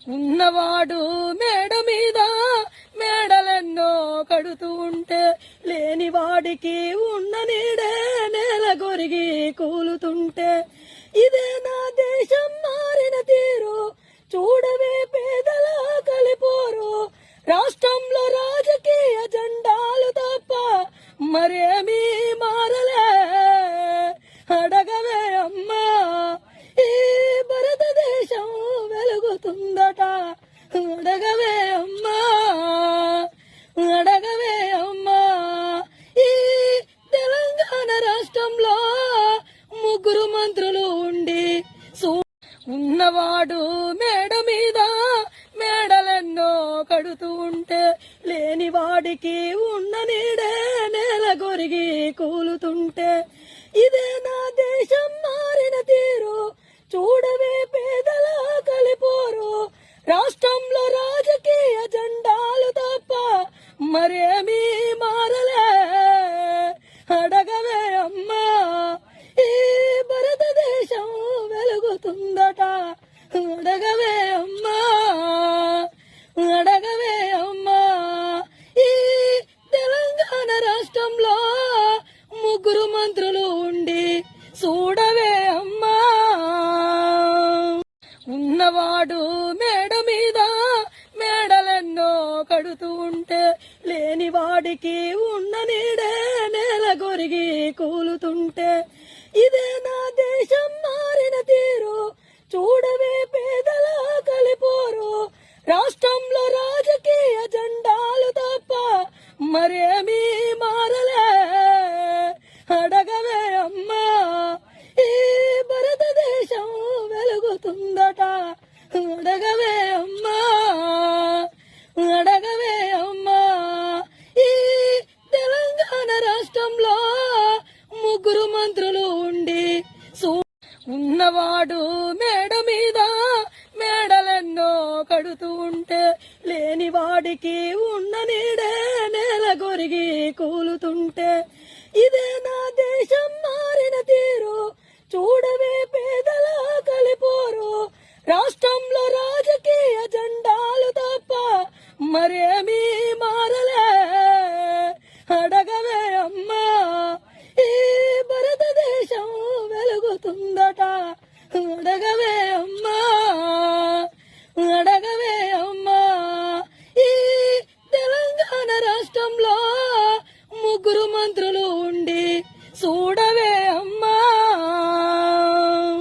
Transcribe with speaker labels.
Speaker 1: ఉన్నవాడు మేడ మీద మేడలెన్నో కడుతూ ఉంటే లేనివాడికి ఉన్న నీడే నేల గొరిగి కూలుతుంటే ఇదే నా దేశం మారిన తీరు చూడవే పేదల కలిపోరు రాష్ట్రంలో రాజకీయ జెండాలు తప్ప మరేమీ మారలే అడగవే అమ్మా ఈ భారతదేశం వెలుగుతుందట అడగవే అమ్మా అడగవే అమ్మా ఈ తెలంగాణ రాష్ట్రంలో ముగ్గురు మంత్రులు ఉండి ఉన్నవాడు మేడ మీద మేడలెన్నో కడుతూ ఉంటే లేనివాడికి ఉన్న నీడే నేల గొరిగి కూలుతుంటే ఇదే నా దేశం మారిన తీరు చూడవే పేదల కలిపోరు రాష్ట్రంలో రాజకీయ జెండాలు తప్ప మరేమీ మారలే అడగవే అమ్మా ఈ భారతదేశం వెలుగుతుందట అడగవే అమ్మా అడగవే అమ్మా ఈ తెలంగాణ రాష్ట్రంలో ముగ్గురు మంత్రులు ఉండి చూడవే అమ్మా ఉన్నవాడు మేడ మీద మేడలెన్నో కడుతూ ఉంటే లేనివాడికి ఉన్న నీడే నేల గొరిగి కూలుతుంటే ఇదే నా దేశం మారిన తీరు చూడవే పేదల కలిపోరు రాష్ట్రంలో రాజకీయ జెండాలు తప్ప మరేమీ మారలే అడగవే అమ్మా ఈ భారతదేశం వెలుగుతుందట అడగవే అమ్మా అడగవే అమ్మా ఈ తెలంగాణ రాష్ట్రంలో ముగ్గురు మంత్రులు ఉండి ఉన్నవాడు మేడ మీద మేడలెన్నో కడుతూ ఉంటే లేనివాడికి ఉన్న నీడే నేల గొరిగి కూలుతుంటే ఇదే నా దేశం మారిన తీరు చూడవే పేదల కలిపోరు రాష్ట్రంలో రాజకీయ జెండాలు తప్ప మరేమీ మారలే అడగవే అమ్మా ఈ భారతదేశం వెలుగుతుందట అడగవే